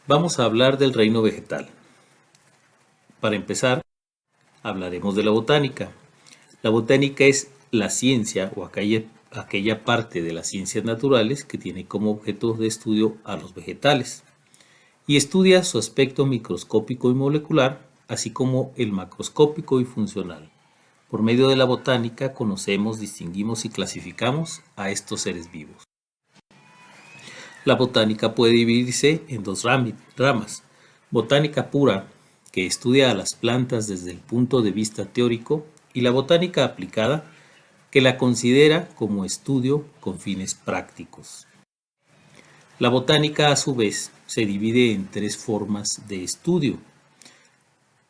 Vamos a hablar del reino vegetal. Para empezar, hablaremos de la botánica. La botánica es la ciencia o aquella parte de las ciencias naturales que tiene como objeto de estudio a los vegetales y estudia su aspecto microscópico y molecular, así como el macroscópico y funcional. Por medio de la botánica conocemos, distinguimos y clasificamos a estos seres vivos. La botánica puede dividirse en dos ramas. Botánica pura, que estudia a las plantas desde el punto de vista teórico, y la botánica aplicada, que la considera como estudio con fines prácticos. La botánica, a su vez, se divide en tres formas de estudio.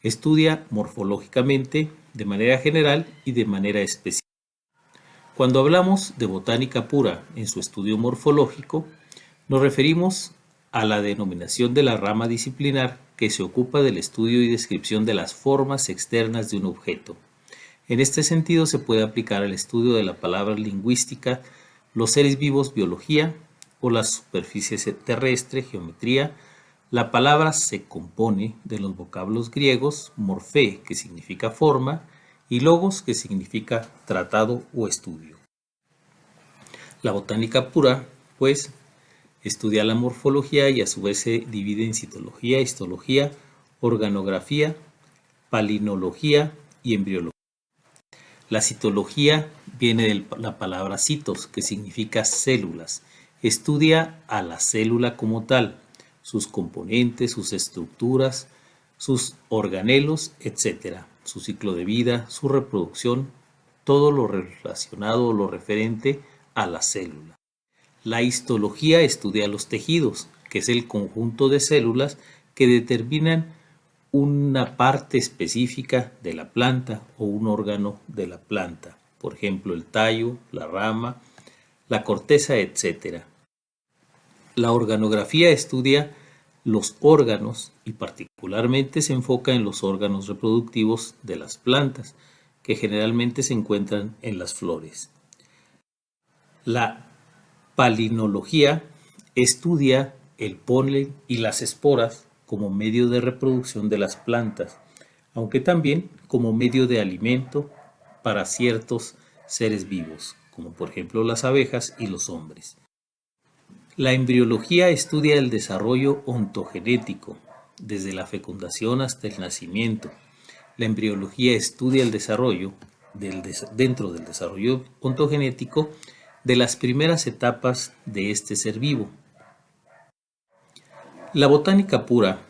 Estudia morfológicamente, de manera general y de manera específica. Cuando hablamos de botánica pura en su estudio morfológico, nos referimos a la denominación de la rama disciplinar que se ocupa del estudio y descripción de las formas externas de un objeto. En este sentido se puede aplicar al estudio de la palabra lingüística, los seres vivos, biología, o la superficie terrestre, geometría. La palabra se compone de los vocablos griegos morfé, que significa forma, y logos, que significa tratado o estudio. La botánica pura, pues, estudia la morfología y a su vez se divide en citología, histología, organografía, palinología y embriología. La citología viene de la palabra citos, que significa células. Estudia a la célula como tal, sus componentes, sus estructuras, sus organelos, etc., su ciclo de vida, su reproducción, todo lo relacionado o lo referente a la célula. La histología estudia los tejidos, que es el conjunto de células que determinan una parte específica de la planta o un órgano de la planta, por ejemplo el tallo, la rama, la corteza, etc. La organografía estudia los órganos y particularmente se enfoca en los órganos reproductivos de las plantas, que generalmente se encuentran en las flores. La palinología estudia el polen y las esporas como medio de reproducción de las plantas, aunque también como medio de alimento para ciertos seres vivos, como por ejemplo las abejas y los hombres. La embriología estudia el desarrollo ontogenético, desde la fecundación hasta el nacimiento. La embriología estudia el desarrollo dentro del desarrollo ontogenético de las primeras etapas de este ser vivo. La botánica pura,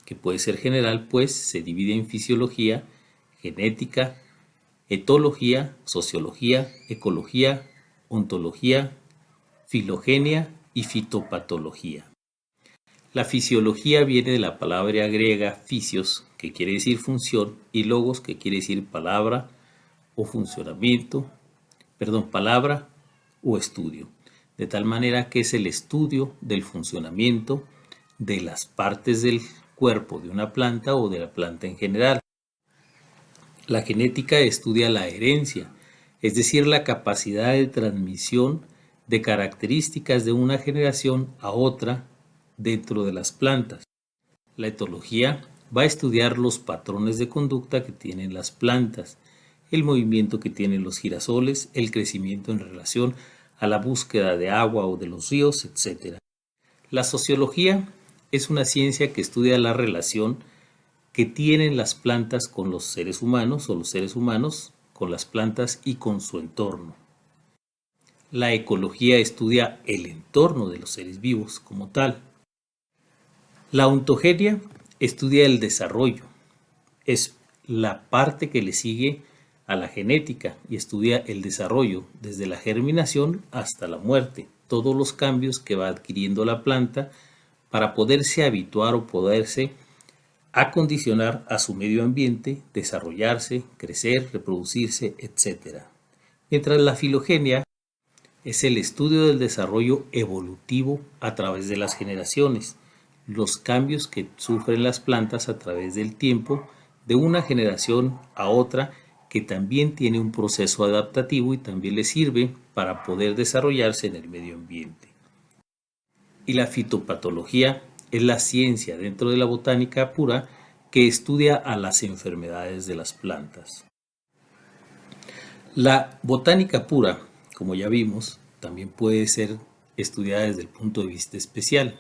que puede ser general, pues se divide en fisiología, genética, etología, sociología, ecología, ontología, filogenia y fitopatología. La fisiología viene de la palabra griega fisios, que quiere decir función, y logos, que quiere decir palabra o funcionamiento, palabra o estudio, de tal manera que es el estudio del funcionamiento de las partes del cuerpo de una planta o de la planta en general. La genética estudia la herencia, es decir, la capacidad de transmisión de características de una generación a otra dentro de las plantas. La etología va a estudiar los patrones de conducta que tienen las plantas, el movimiento que tienen los girasoles, el crecimiento en relación a la búsqueda de agua o de los ríos, etc. La sociología es una ciencia que estudia la relación que tienen las plantas con los seres humanos o los seres humanos con las plantas y con su entorno. La ecología estudia el entorno de los seres vivos como tal. La ontogenia estudia el desarrollo. Es la parte que le sigue a la genética y estudia el desarrollo desde la germinación hasta la muerte, todos los cambios que va adquiriendo la planta para poderse habituar o poderse acondicionar a su medio ambiente, desarrollarse, crecer, reproducirse, etc. Mientras la filogenia es el estudio del desarrollo evolutivo a través de las generaciones, los cambios que sufren las plantas a través del tiempo de una generación a otra, que también tiene un proceso adaptativo y también le sirve para poder desarrollarse en el medio ambiente. Y la fitopatología es la ciencia dentro de la botánica pura que estudia a las enfermedades de las plantas. La botánica pura, como ya vimos, también puede ser estudiada desde el punto de vista especial.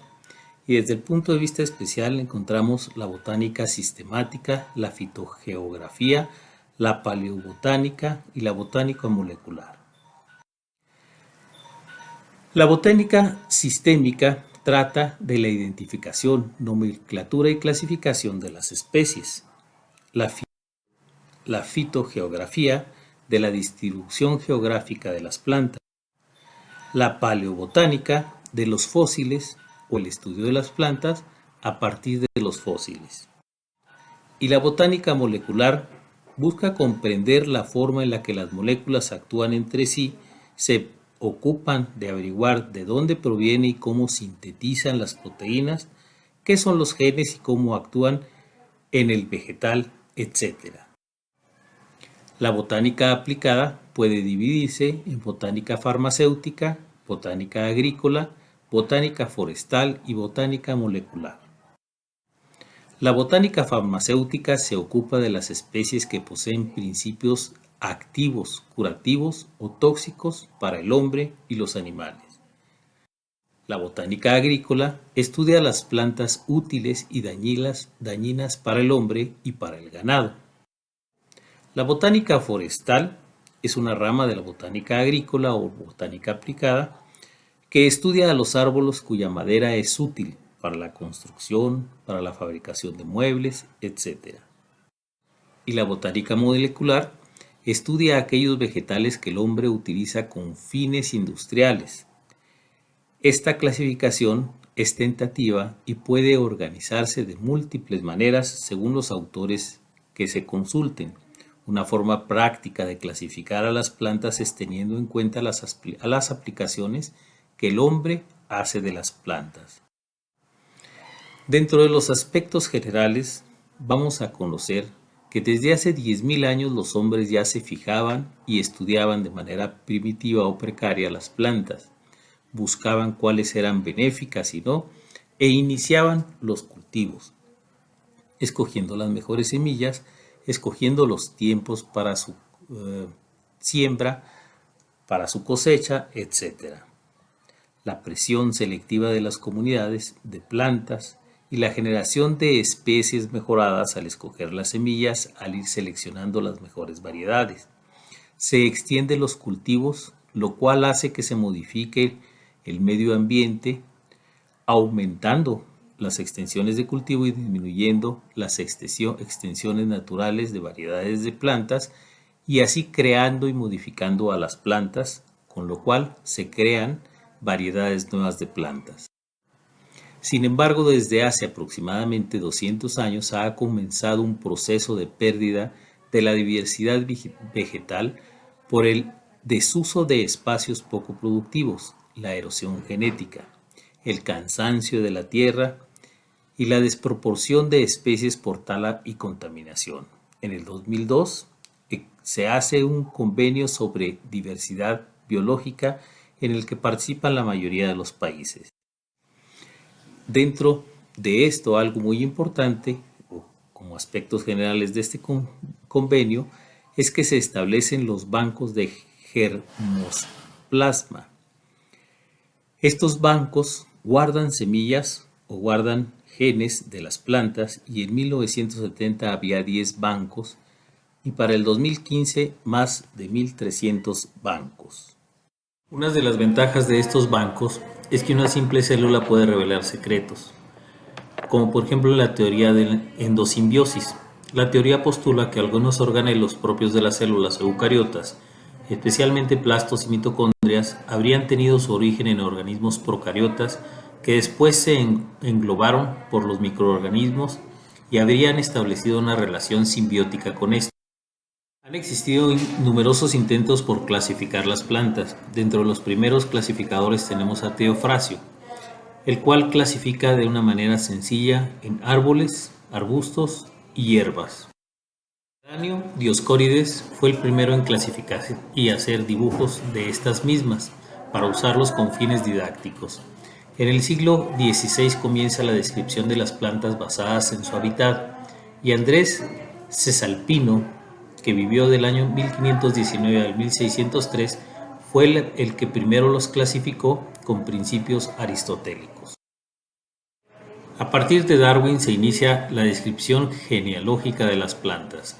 Y desde el punto de vista especial encontramos la botánica sistemática, la fitogeografía, la paleobotánica y la botánica molecular. La botánica sistémica trata de la identificación, nomenclatura y clasificación de las especies. La fitogeografía de la distribución geográfica de las plantas. La paleobotánica de los fósiles o el estudio de las plantas a partir de los fósiles. Y la botánica molecular busca comprender la forma en la que las moléculas actúan entre sí, se ocupan de averiguar de dónde proviene y cómo sintetizan las proteínas, qué son los genes y cómo actúan en el vegetal, etc. La botánica aplicada puede dividirse en botánica farmacéutica, botánica agrícola, botánica forestal y botánica molecular. La botánica farmacéutica se ocupa de las especies que poseen principios activos, curativos o tóxicos para el hombre y los animales. La botánica agrícola estudia las plantas útiles y dañinas para el hombre y para el ganado. La botánica forestal es una rama de la botánica agrícola o botánica aplicada que estudia a los árboles cuya madera es útil para la construcción, para la fabricación de muebles, etc. Y la botánica molecular estudia aquellos vegetales que el hombre utiliza con fines industriales. Esta clasificación es tentativa y puede organizarse de múltiples maneras según los autores que se consulten. Una forma práctica de clasificar a las plantas es teniendo en cuenta las aplicaciones que el hombre hace de las plantas. Dentro de los aspectos generales, vamos a conocer que desde hace 10.000 años los hombres ya se fijaban y estudiaban de manera primitiva o precaria las plantas, buscaban cuáles eran benéficas y no, e iniciaban los cultivos, escogiendo las mejores semillas, escogiendo los tiempos para su siembra, para su cosecha, etc. La presión selectiva de las comunidades de plantas y la generación de especies mejoradas al escoger las semillas, al ir seleccionando las mejores variedades. Se extienden los cultivos, lo cual hace que se modifique el medio ambiente, aumentando las extensiones de cultivo y disminuyendo las extensiones naturales de variedades de plantas y así creando y modificando a las plantas, con lo cual se crean variedades nuevas de plantas. Sin embargo, desde hace aproximadamente 200 años ha comenzado un proceso de pérdida de la diversidad vegetal por el desuso de espacios poco productivos, la erosión genética, el cansancio de la tierra y la desproporción de especies por tala y contaminación. En el 2002 se hace un convenio sobre diversidad biológica en el que participan la mayoría de los países. Dentro de esto, algo muy importante, como aspectos generales de este convenio, es que se establecen los bancos de germoplasma. Estos bancos guardan semillas o guardan genes de las plantas y en 1970 había 10 bancos y para el 2015 más de 1.300 bancos. Una de las ventajas de estos bancos es que una simple célula puede revelar secretos, como por ejemplo la teoría de la endosimbiosis. La teoría postula que algunos organelos propios de las células eucariotas, especialmente plastos y mitocondrias, habrían tenido su origen en organismos procariotas que después se englobaron por los microorganismos y habrían establecido una relación simbiótica con estos. Han existido numerosos intentos por clasificar las plantas. Dentro de los primeros clasificadores tenemos a Teofrasio, el cual clasifica de una manera sencilla en árboles, arbustos y hierbas. Daniel Dioscórides fue el primero en clasificar y hacer dibujos de estas mismas para usarlos con fines didácticos. En el siglo XVI comienza la descripción de las plantas basadas en su hábitat y Andrés Cesalpino, que vivió del año 1519 al 1603, fue el que primero los clasificó con principios aristotélicos. A partir de Darwin se inicia la descripción genealógica de las plantas.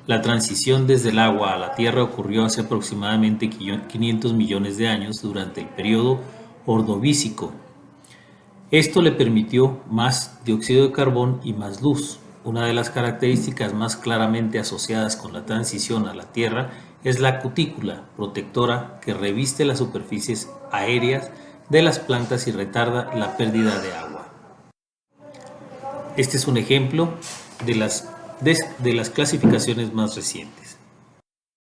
La transición desde el agua a la tierra ocurrió hace aproximadamente 500 millones de años durante el periodo Ordovícico. Esto le permitió más dióxido de carbón y más luz. Una de las características más claramente asociadas con la transición a la tierra es la cutícula protectora que reviste las superficies aéreas de las plantas y retarda la pérdida de agua. Este es un ejemplo de las clasificaciones más recientes.